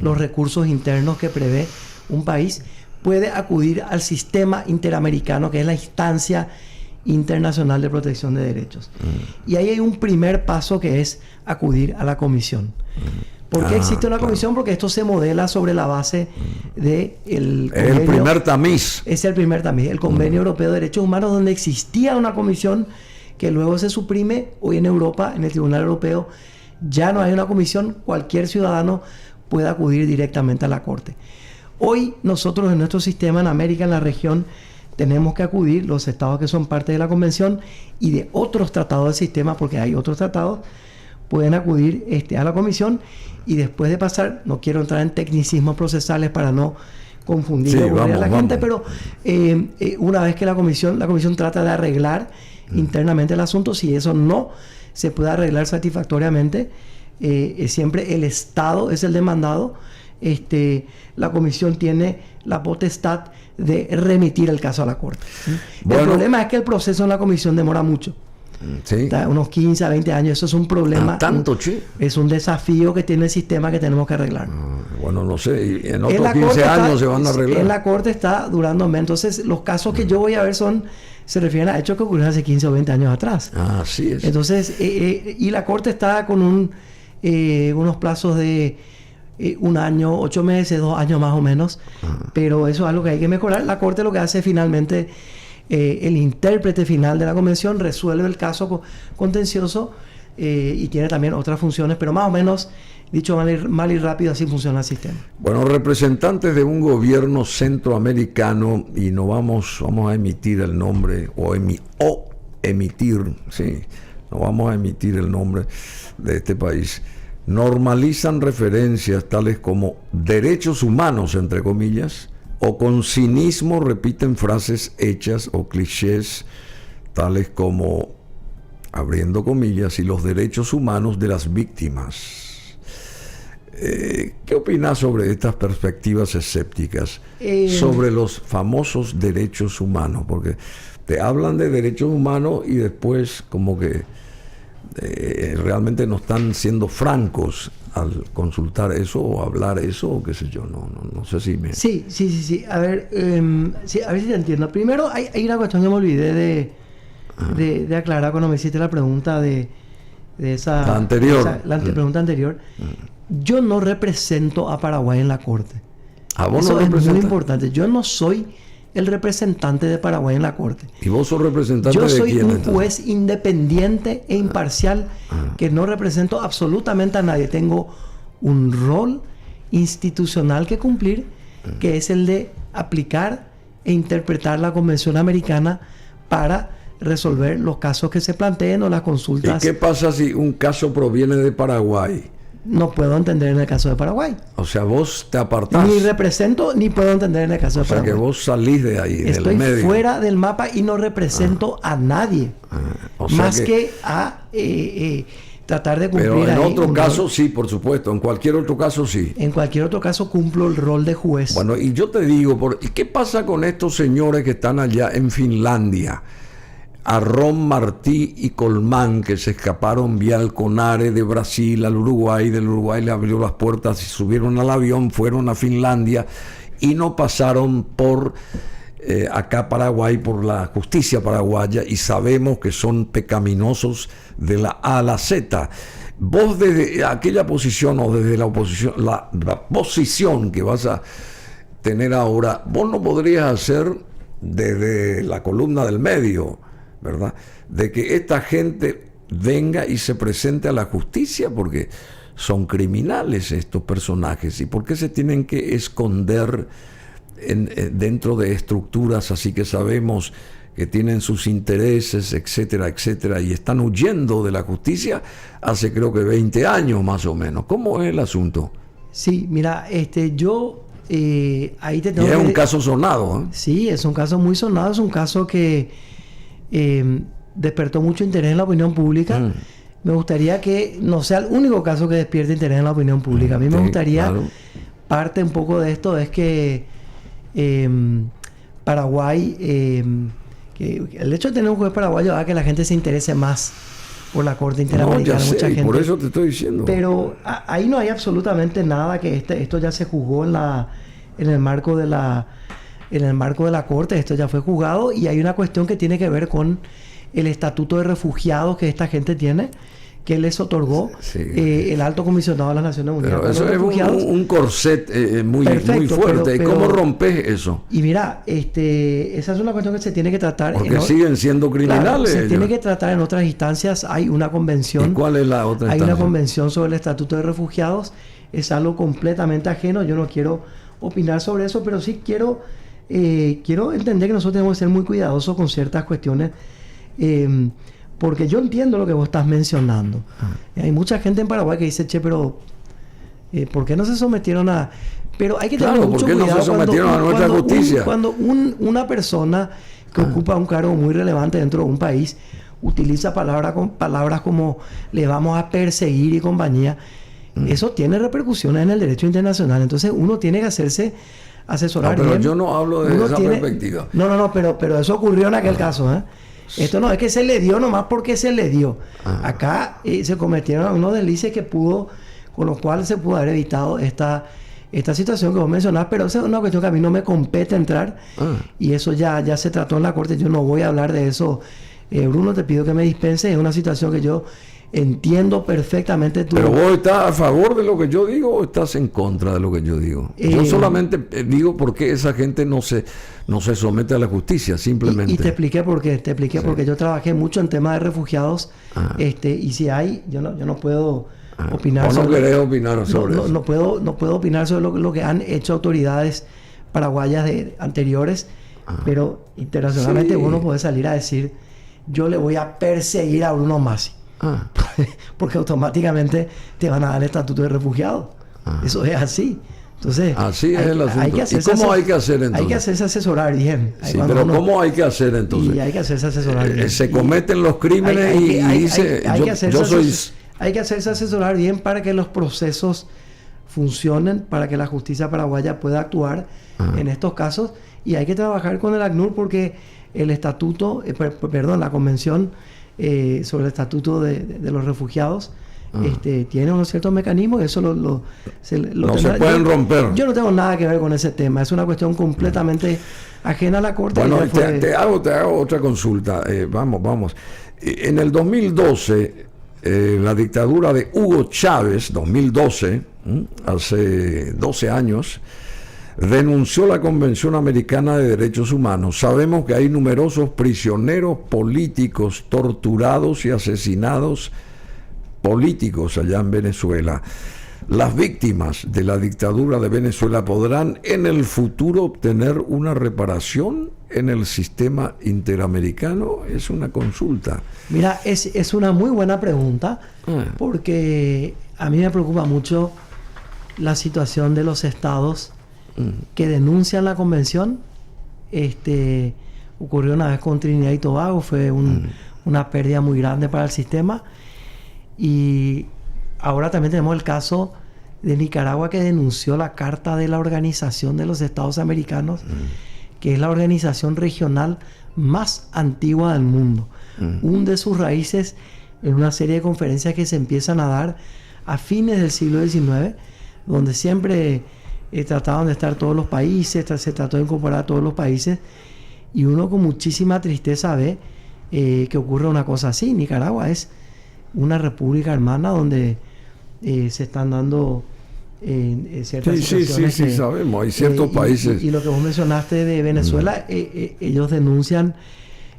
los recursos internos que prevé un país, puede acudir al sistema interamericano, que es la instancia internacional de protección de derechos. Y ahí hay un primer paso, que es acudir a la comisión. ¿Por qué existe una comisión? Porque esto se modela sobre la base de el primer tamiz. Es el primer tamiz, el Convenio Europeo de Derechos Humanos, donde existía una comisión que luego se suprime. Hoy en Europa, en el Tribunal Europeo, ya no hay una comisión. Cualquier ciudadano puede acudir directamente a la Corte. Hoy nosotros en nuestro sistema, en América, en la región, tenemos que acudir, los estados que son parte de la convención y de otros tratados del sistema, porque hay otros tratados, pueden acudir a la comisión, y después de pasar, no quiero entrar en tecnicismos procesales para no confundir a la gente, pero una vez que la comisión trata de arreglar internamente el asunto, si eso no se puede arreglar satisfactoriamente, siempre el Estado es el demandado. La comisión tiene la potestad de remitir el caso a la Corte. El problema es que el proceso en la comisión demora mucho. Sí. Unos 15 a 20 años. Eso es un problema. ¿Tanto, che? Es un desafío que tiene el sistema que tenemos que arreglar. Bueno, no sé. En otros 15 años se van a arreglar. En la Corte está durando menos. Entonces, los casos que yo voy a ver se refieren a hechos que ocurrieron hace 15 o 20 años atrás. Así es. Entonces, y la Corte está con unos plazos de 1 año, 8 meses, 2 años más o menos. Pero eso es algo que hay que mejorar. La Corte lo que hace finalmente, el intérprete final de la convención resuelve el caso contencioso, y tiene también otras funciones, pero más o menos, dicho mal y rápido, así funciona el sistema. Bueno, representantes de un gobierno centroamericano, y no vamos a emitir el nombre, no vamos a emitir el nombre de este país, normalizan referencias tales como derechos humanos, entre comillas, o con cinismo repiten frases hechas o clichés tales como, abriendo comillas, y los derechos humanos de las víctimas. ¿Qué opinas sobre estas perspectivas escépticas sobre los famosos derechos humanos? Porque te hablan de derechos humanos y después como que realmente no están siendo francos al consultar eso o hablar eso, o qué sé yo, no sé si me... Sí. A ver, a ver si te entiendo. Primero, hay una cuestión que me olvidé de aclarar cuando me hiciste la pregunta de esa... La anterior. La pregunta anterior. Yo no represento a Paraguay en la Corte. ¿A vos eso no es representas? muy importante. Yo no soy el representante de Paraguay en la Corte. ¿Y vos sos representante de quién? Yo soy un entonces? juez independiente e imparcial que no represento absolutamente a nadie. Tengo un rol institucional que cumplir, que es el de aplicar e interpretar la Convención Americana para resolver los casos que se planteen o las consultas. ¿Y qué pasa si un caso proviene de Paraguay? No puedo entender en el caso de Paraguay. O sea, vos te apartás. Ni represento ni puedo entender en el caso de Paraguay. O sea, que vos salís de ahí, Estoy del medio. fuera del mapa y no represento a nadie. O sea más que a tratar de cumplir. Pero en ahí otro un caso rol. sí, por supuesto. En cualquier otro caso sí. En cualquier otro caso cumplo el rol de juez. Bueno, y yo te digo, ¿y qué pasa con estos señores que están allá en Finlandia? Arrón, Martí y Colmán, que se escaparon vía Alconare de Brasil al Uruguay, del Uruguay le abrió las puertas y subieron al avión, fueron a Finlandia y no pasaron por acá Paraguay, por la justicia paraguaya, y sabemos que son pecaminosos de la A a la Z. Vos desde aquella posición o desde la oposición, la posición que vas a tener ahora, vos no podrías hacer desde la columna del medio, ¿verdad?, de que esta gente venga y se presente a la justicia, porque son criminales estos personajes. ¿Y por qué se tienen que esconder dentro de estructuras así que sabemos que tienen sus intereses, etcétera, etcétera, y están huyendo de la justicia hace creo que 20 años más o menos? ¿Cómo es el asunto? Sí, mira, yo ahí te tengo y es que... un caso sonado, ¿eh? Sí, es un caso muy sonado, es un caso que despertó mucho interés en la opinión pública. Me gustaría que no sea el único caso que despierte interés en la opinión pública. A mí me gustaría, claro, parte un poco de esto es que Paraguay, que el hecho de tener un juez paraguayo haga que la gente se interese más por la Corte Interamericana. No, ya sé, mucha gente, por eso te estoy diciendo. Pero ahí no hay absolutamente nada, que esto ya se juzgó en el marco de la Corte. Esto ya fue juzgado, y hay una cuestión que tiene que ver con el estatuto de refugiados que esta gente tiene, que les otorgó el alto comisionado de las Naciones Unidas. Pero eso es un corset muy fuerte. Pero, ¿cómo rompes eso? Y mira, esa es una cuestión que se tiene que tratar. Porque siguen siendo criminales. Claro, se tiene que tratar en otras instancias. Hay una convención. ¿Y cuál es la otra instancia? Hay una convención sobre el estatuto de refugiados. Es algo completamente ajeno. Yo no quiero opinar sobre eso, pero sí quiero entender que nosotros tenemos que ser muy cuidadosos con ciertas cuestiones. Porque yo entiendo lo que vos estás mencionando. Hay mucha gente en Paraguay que dice, che, pero ¿por qué no se sometieron a...? Pero hay que tener mucho cuidado. ¿Por qué no se sometieron a nuestra justicia? Cuando una persona que ocupa un cargo muy relevante dentro de un país utiliza palabras como le vamos a perseguir y compañía, eso tiene repercusiones en el derecho internacional. Entonces uno tiene que hacerse asesorar. Pero bien. yo no hablo de esa perspectiva. No, pero eso ocurrió en aquel caso, ¿eh? Esto no es que se le dio nomás porque se le dio. Acá se cometieron algunos delicias con los cuales se pudo haber evitado esta situación que vos mencionás, pero esa es una cuestión que a mí no me compete entrar, y eso ya se trató en la Corte. Yo no voy a hablar de eso. Bruno, te pido que me dispenses. Es una situación que yo entiendo perfectamente tu... Pero vos estás a favor de lo que yo digo o estás en contra de lo que yo digo. Yo solamente digo por qué esa gente no se somete a la justicia, simplemente. Y te expliqué por qué. Te expliqué porque yo trabajé mucho en temas de refugiados. Y si hay, yo no puedo opinar sobre... ¿O no querés opinar sobre eso? No puedo opinar sobre lo que han hecho autoridades paraguayas anteriores. Pero internacionalmente vos no podés salir a decir, yo le voy a perseguir a Bruno Masi. Porque automáticamente te van a dar el estatuto de refugiado. Eso es así. Entonces, así es el asunto. ¿Y cómo hay que hacer entonces? Hay que hacerse asesorar bien. Sí, pero ¿cómo hay que hacer entonces? Y hay que hacerse asesorar bien. Se cometen los crímenes y dice, hay que hacerse asesorar bien para que los procesos funcionen, para que la justicia paraguaya pueda actuar en estos casos. Y hay que trabajar con el ACNUR porque el estatuto, la convención sobre el estatuto de los refugiados tiene unos ciertos mecanismos y eso no se pueden romper. Yo no tengo nada que ver con ese tema, es una cuestión completamente ajena a la Corte. Bueno, te hago otra consulta. Vamos. En el 2012, la dictadura de Hugo Chávez, 2012, hace 12 años, denunció la Convención Americana de Derechos Humanos. Sabemos que hay numerosos prisioneros políticos torturados y asesinados políticos allá en Venezuela. Las víctimas de la dictadura de Venezuela podrán en el futuro obtener una reparación en el sistema interamericano. Es una consulta. Mira, es una muy buena pregunta porque a mí me preocupa mucho la situación de los estados que denuncian la convención. Ocurrió una vez con Trinidad y Tobago, fue una pérdida muy grande para el sistema. Y ahora también tenemos el caso de Nicaragua, que denunció la Carta de la Organización de los Estados Americanos, que es la organización regional más antigua del mundo. Hunde sus raíces en una serie de conferencias que se empiezan a dar a fines del siglo XIX, donde siempre trataban de estar todos los países, se trató de incorporar a todos los países, y uno con muchísima tristeza ve que ocurre una cosa así. Nicaragua es una república hermana donde se están dando ciertas situaciones. Sí, sabemos, hay ciertos países. Y lo que vos mencionaste de Venezuela, ellos denuncian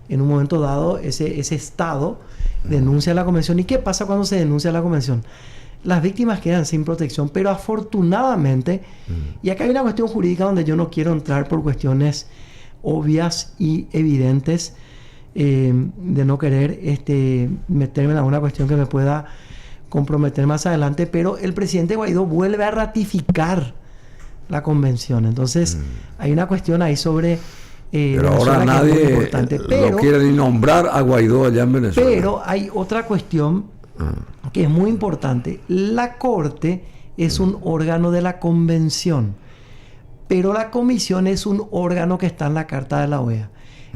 en un momento dado, ese Estado denuncia la convención. ¿Y qué pasa cuando se denuncia la convención? Las víctimas quedan sin protección, pero afortunadamente, y acá hay una cuestión jurídica donde yo no quiero entrar por cuestiones obvias y evidentes, de no querer meterme en alguna cuestión que me pueda comprometer más adelante, pero el presidente Guaidó vuelve a ratificar la convención. Entonces, hay una cuestión ahí sobre... pero ahora nadie lo quiere ni nombrar a Guaidó allá en Venezuela. Pero hay otra cuestión que es muy importante. La Corte es un órgano de la Convención, pero la Comisión es un órgano que está en la Carta de la OEA.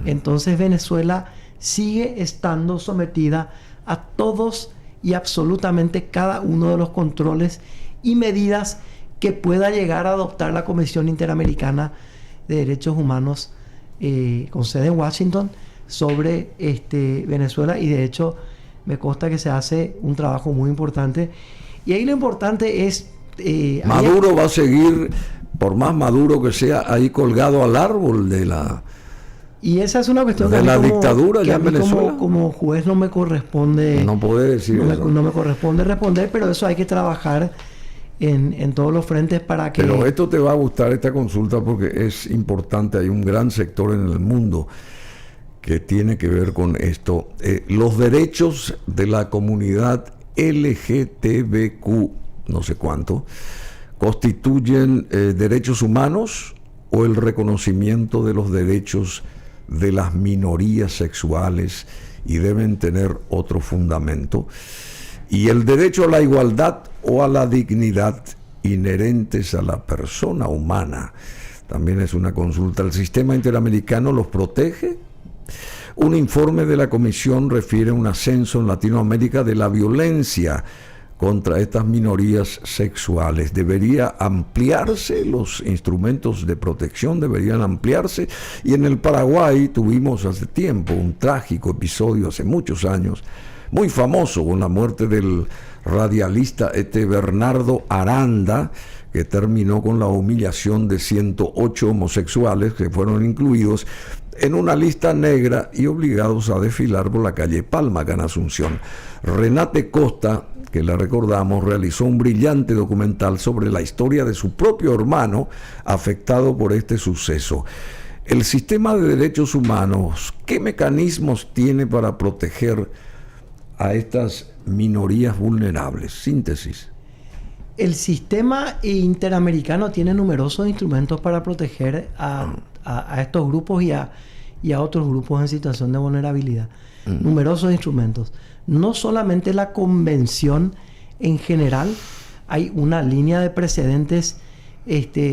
Entonces Venezuela sigue estando sometida a todos y absolutamente cada uno de los controles y medidas que pueda llegar a adoptar la Comisión Interamericana de Derechos Humanos con sede en Washington sobre Venezuela, y de hecho me consta que se hace un trabajo muy importante. Y ahí lo importante es... Maduro va a seguir, por más maduro que sea, ahí colgado al árbol de la... Y esa es una cuestión de la dictadura que ya en Venezuela. Como juez no me corresponde... No poder decir eso. No me corresponde responder, pero eso hay que trabajar en todos los frentes para que... Pero esto te va a gustar, esta consulta, porque es importante. Hay un gran sector en el mundo que tiene que ver con esto. Los derechos de la comunidad LGTBQ, no sé cuánto, ¿constituyen derechos humanos o el reconocimiento de los derechos de las minorías sexuales y deben tener otro fundamento? Y el derecho a la igualdad o a la dignidad inherentes a la persona humana también es una consulta. ¿El sistema interamericano los protege? Un informe de la Comisión refiere a un ascenso en Latinoamérica de la violencia contra estas minorías sexuales. ¿Debería ampliarse? Los instrumentos de protección deberían ampliarse. Y en el Paraguay tuvimos hace tiempo un trágico episodio, hace muchos años, muy famoso con la muerte del radialista Bernardo Aranda, que terminó con la humillación de 108 homosexuales que fueron incluidos en una lista negra y obligados a desfilar por la calle Palma, acá en Asunción. Renate Costa, que la recordamos, realizó un brillante documental sobre la historia de su propio hermano afectado por este suceso. El sistema de derechos humanos, ¿qué mecanismos tiene para proteger a estas minorías vulnerables? Síntesis. El sistema interamericano tiene numerosos instrumentos para proteger a estos grupos y a otros grupos en situación de vulnerabilidad. Numerosos instrumentos. No solamente la convención en general, hay una línea de precedentes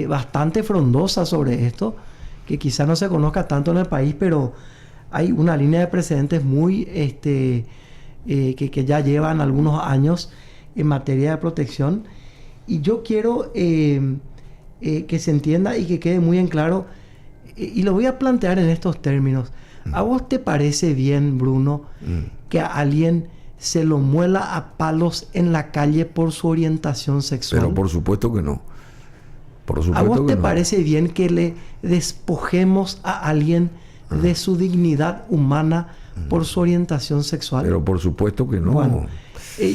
bastante frondosa sobre esto, que quizá no se conozca tanto en el país, pero hay una línea de precedentes muy que ya llevan algunos años en materia de protección. Y yo quiero que se entienda y que quede muy en claro, y lo voy a plantear en estos términos. ¿A vos te parece bien, Bruno, que a alguien se lo muela a palos en la calle por su orientación sexual? Pero por supuesto que no. Por supuesto. ¿A vos te no. parece bien que le despojemos a alguien de su dignidad humana por su orientación sexual? Pero por supuesto que no. Bueno,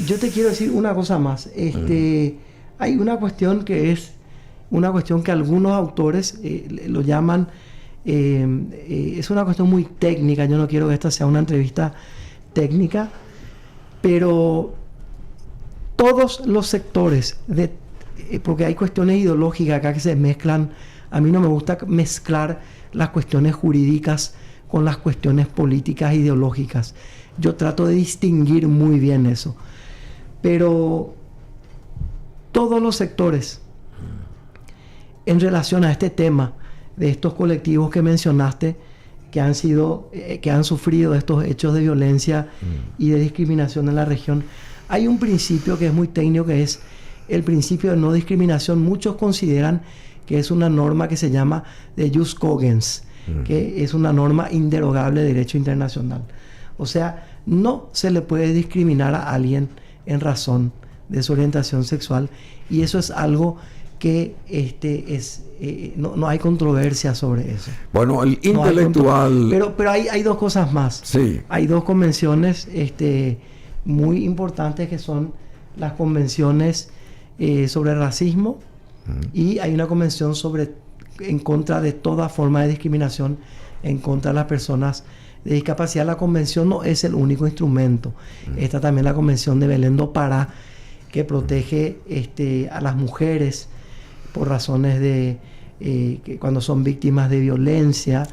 yo te quiero decir una cosa más. Hay una cuestión que es una cuestión que algunos autores lo llaman, es una cuestión muy técnica. Yo no quiero que esta sea una entrevista técnica, pero todos los sectores, porque hay cuestiones ideológicas acá que se mezclan. A mí no me gusta mezclar las cuestiones jurídicas con las cuestiones políticas e ideológicas. Yo trato de distinguir muy bien eso. Pero todos los sectores en relación a este tema de estos colectivos que mencionaste, que han sufrido estos hechos de violencia y de discriminación en la región, hay un principio que es muy técnico, que es el principio de no discriminación. Muchos consideran que es una norma que se llama de jus cogens, que es una norma inderogable de derecho internacional. O sea, no se le puede discriminar a alguien en razón de su orientación sexual, y eso es algo que no hay controversia sobre eso. Bueno, el intelectual... Pero hay dos cosas más. Sí. Hay dos convenciones muy importantes, que son las convenciones sobre racismo, y hay una convención en contra de toda forma de discriminación en contra de las personas de discapacidad. La convención no es el único instrumento. Está también la convención de Belém do Pará, que protege a las mujeres por razones de que cuando son víctimas de violencia,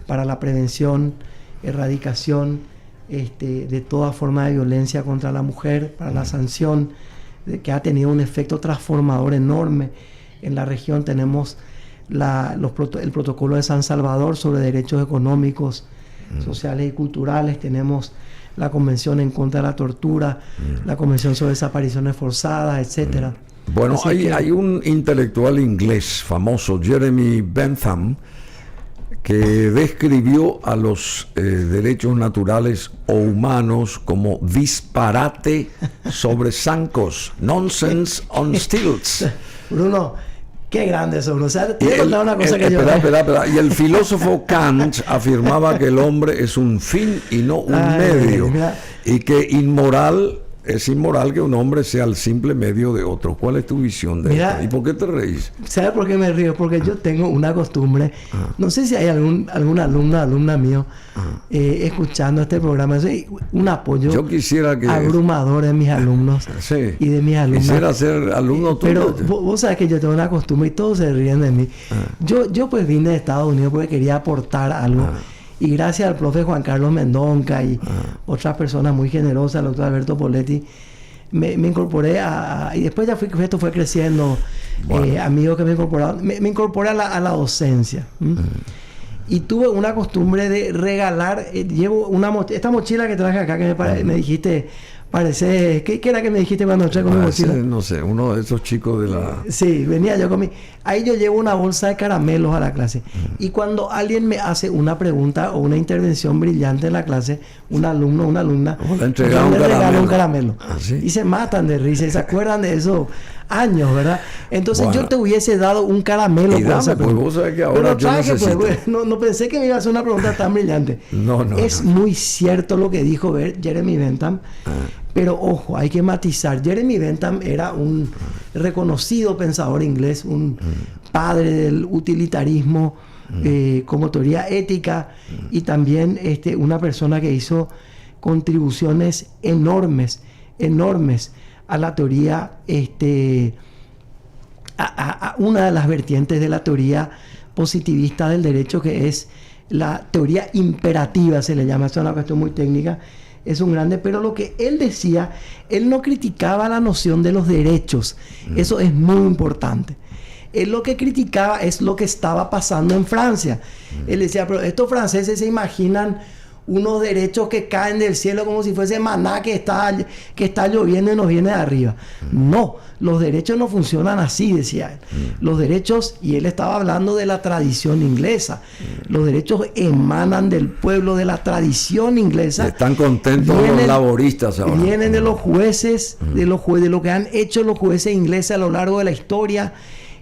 para la prevención, erradicación de toda forma de violencia contra la mujer, para la sanción, que ha tenido un efecto transformador enorme en la región. Tenemos el protocolo de San Salvador sobre derechos económicos, sociales y culturales. Tenemos la Convención en contra de la tortura, la Convención sobre desapariciones forzadas, etcétera. Bueno, hay un intelectual inglés famoso, Jeremy Bentham, que describió a los derechos naturales o humanos como disparate sobre zancos, nonsense on stilts. Bruno, qué grande eso, Bruno. O sea, te voy a contar una cosa que yo... Espera. Y el filósofo Kant afirmaba que el hombre es un fin y no un medio. Mira. Y que es inmoral que un hombre sea el simple medio de otro. ¿Cuál es tu visión de esto? ¿Y por qué te reís? ¿Sabes por qué me río? Porque yo tengo una costumbre. No sé si hay algún alumna mío escuchando este programa. Soy un apoyo abrumador de mis alumnos y de mis alumnas. Quisiera ser alumno tuyo. Pero vos sabes que yo tengo una costumbre y todos se ríen de mí. Yo pues vine de Estados Unidos porque quería aportar algo. Y gracias al profe Juan Carlos Mendonca y otras personas muy generosas, el doctor Alberto Poletti, me incorporé y después ya esto fue creciendo. Bueno. Amigos que me incorporaron, me incorporé a la docencia. Y tuve una costumbre de regalar, llevo esta mochila que traje acá, que me dijiste Parece, ¿qué era que me dijiste cuando entré con mi mochila? No sé, uno de esos chicos de la... Sí, venía yo con mi... Ahí yo llevo una bolsa de caramelos a la clase. Y cuando alguien me hace una pregunta o una intervención brillante en la clase, un alumno o una alumna, le regalo un caramelo. ¿Ah, sí? Y se matan de risa y se acuerdan de esos años, ¿verdad? Entonces Bueno. yo te hubiese dado un caramelo. Y dame, pues vos sabés que ahora yo necesito. Pues, no pensé que me iba a hacer una pregunta tan brillante. No. Muy cierto lo que dijo Jeremy Bentham. Pero ojo, hay que matizar. Jeremy Bentham era un reconocido pensador inglés, un padre del utilitarismo como teoría ética y también una persona que hizo contribuciones enormes a la teoría, a una de las vertientes de la teoría positivista del derecho, que es la teoría imperativa, se le llama. Esto es una cuestión muy técnica. Es un grande, pero lo que él decía, él no criticaba la noción de los derechos. Eso es muy importante. Él lo que criticaba es lo que estaba pasando en Francia. Él decía, pero estos franceses se imaginan unos derechos que caen del cielo como si fuese maná que está lloviendo y nos viene de arriba. No, los derechos no funcionan así, decía él. Los derechos, y él estaba hablando de la tradición inglesa, los derechos emanan del pueblo, de la tradición inglesa. Están contentos los laboristas ahora. Vienen de los jueces, de lo que han hecho los jueces ingleses a lo largo de la historia,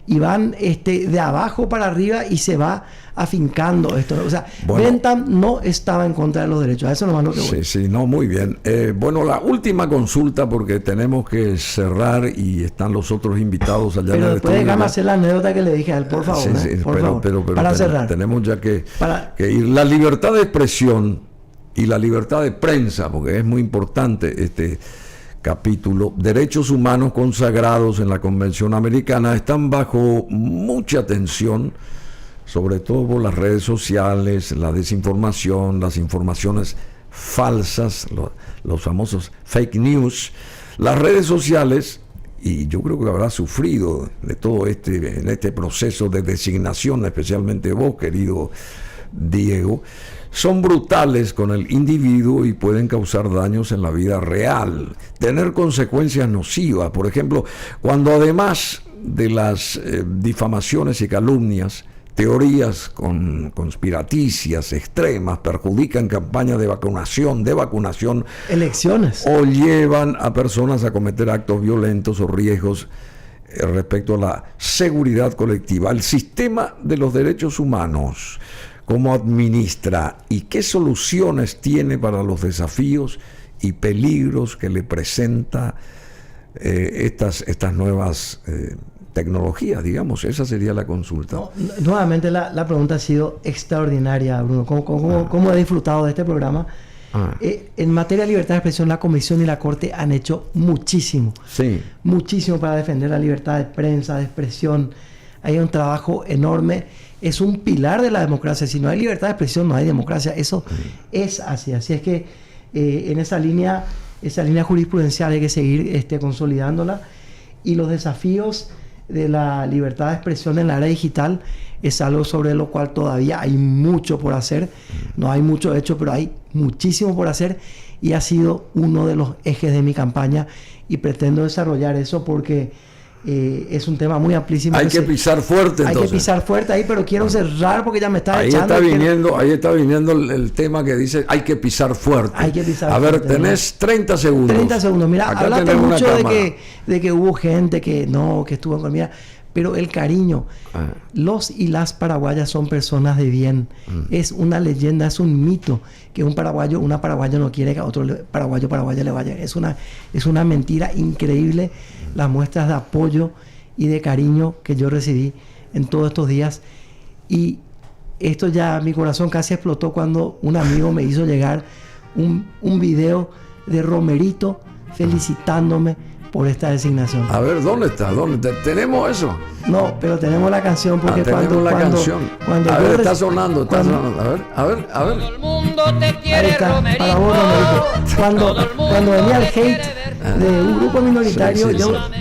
y van de abajo para arriba y se va afincando esto. O sea, bueno, Bentham no estaba en contra de los derechos. A eso nomás lo que voy. Sí, no, muy bien. Bueno, la última consulta, porque tenemos que cerrar y están los otros invitados allá. Pero después déjame hacer la anécdota que le dije a él, por favor. Por favor. Pero para cerrar. Tenemos ya que ir. La libertad de expresión y la libertad de prensa, porque es muy importante este capítulo. Derechos humanos consagrados en la Convención Americana están bajo mucha tensión, sobre todo por las redes sociales, la desinformación, las informaciones falsas, los famosos fake news. Las redes sociales, y yo creo que habrá sufrido de todo en este proceso de designación, especialmente vos, querido Diego, son brutales con el individuo y pueden causar daños en la vida real, tener consecuencias nocivas. Por ejemplo, cuando además de las difamaciones y calumnias, teorías conspiraticias extremas perjudican campañas de vacunación, elecciones, o llevan a personas a cometer actos violentos o riesgos respecto a la seguridad colectiva. El sistema de los derechos humanos, ¿cómo administra y qué soluciones tiene para los desafíos y peligros que le presenta estas nuevas tecnologías, digamos? Esa sería la consulta. No, nuevamente la pregunta ha sido extraordinaria, Bruno. ¿Cómo he disfrutado de este programa? En materia de libertad de expresión, la Comisión y la Corte han hecho muchísimo. Sí. Muchísimo para defender la libertad de prensa, de expresión. Hay un trabajo enorme. Es un pilar de la democracia. Si no hay libertad de expresión, no hay democracia. Eso es así. Así es que en esa línea jurisprudencial hay que seguir consolidándola. Y los desafíos de la libertad de expresión en la era digital es algo sobre lo cual todavía hay mucho por hacer. No hay mucho hecho, pero hay muchísimo por hacer. Y ha sido uno de los ejes de mi campaña. Y pretendo desarrollar eso porque es un tema muy amplísimo. Hay que pisar fuerte, entonces. Hay que pisar fuerte ahí, pero quiero cerrar porque ya me está ahí echando. Ahí está viniendo el tema que dice hay que pisar fuerte. Hay que pisar fuerte. A ver, tenés 30 segundos. 30 segundos. Mira, acá hablaste mucho de que hubo gente que estuvo con... Mira, pero el cariño. Los y las paraguayas son personas de bien. Es una leyenda, es un mito que una paraguaya no quiere que a otro paraguaya le vaya. Es una mentira increíble las muestras de apoyo y de cariño que yo recibí en todos estos días. Y esto ya, mi corazón casi explotó cuando un amigo me hizo llegar un video de Romerito felicitándome por esta designación. A ver, ¿dónde está? ¿Tenemos eso? No, pero tenemos la canción porque cuando a ver, está sonando. A ver. Todo el mundo te quiere, ahí está, Romerito. para vos, Romerito. Cuando venía el hate de un grupo minoritario,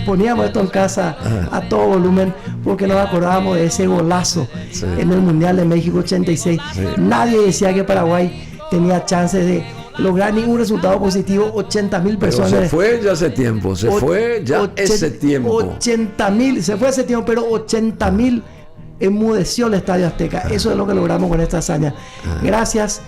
poníamos esto en casa a todo volumen porque nos acordábamos de ese golazo en el Mundial de México 86. Nadie decía que Paraguay tenía chances de lograr ningún resultado positivo. 80.000 Pero personas. se fue ya hace tiempo, se fue ya ese tiempo. 80.000, se fue ese tiempo, pero 80.000 enmudeció el Estadio Azteca. Eso es lo que logramos con esta hazaña. Gracias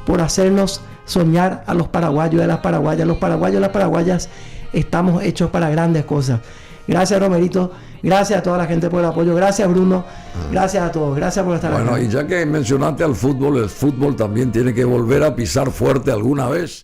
por hacernos soñar a los paraguayos y a las paraguayas. Los paraguayos y las paraguayas estamos hechos para grandes cosas. Gracias, Romerito. Gracias a toda la gente por el apoyo. Gracias, Bruno. Gracias a todos. Gracias por estar acá. Bueno, y ya que mencionaste al fútbol, el fútbol también tiene que volver a pisar fuerte alguna vez.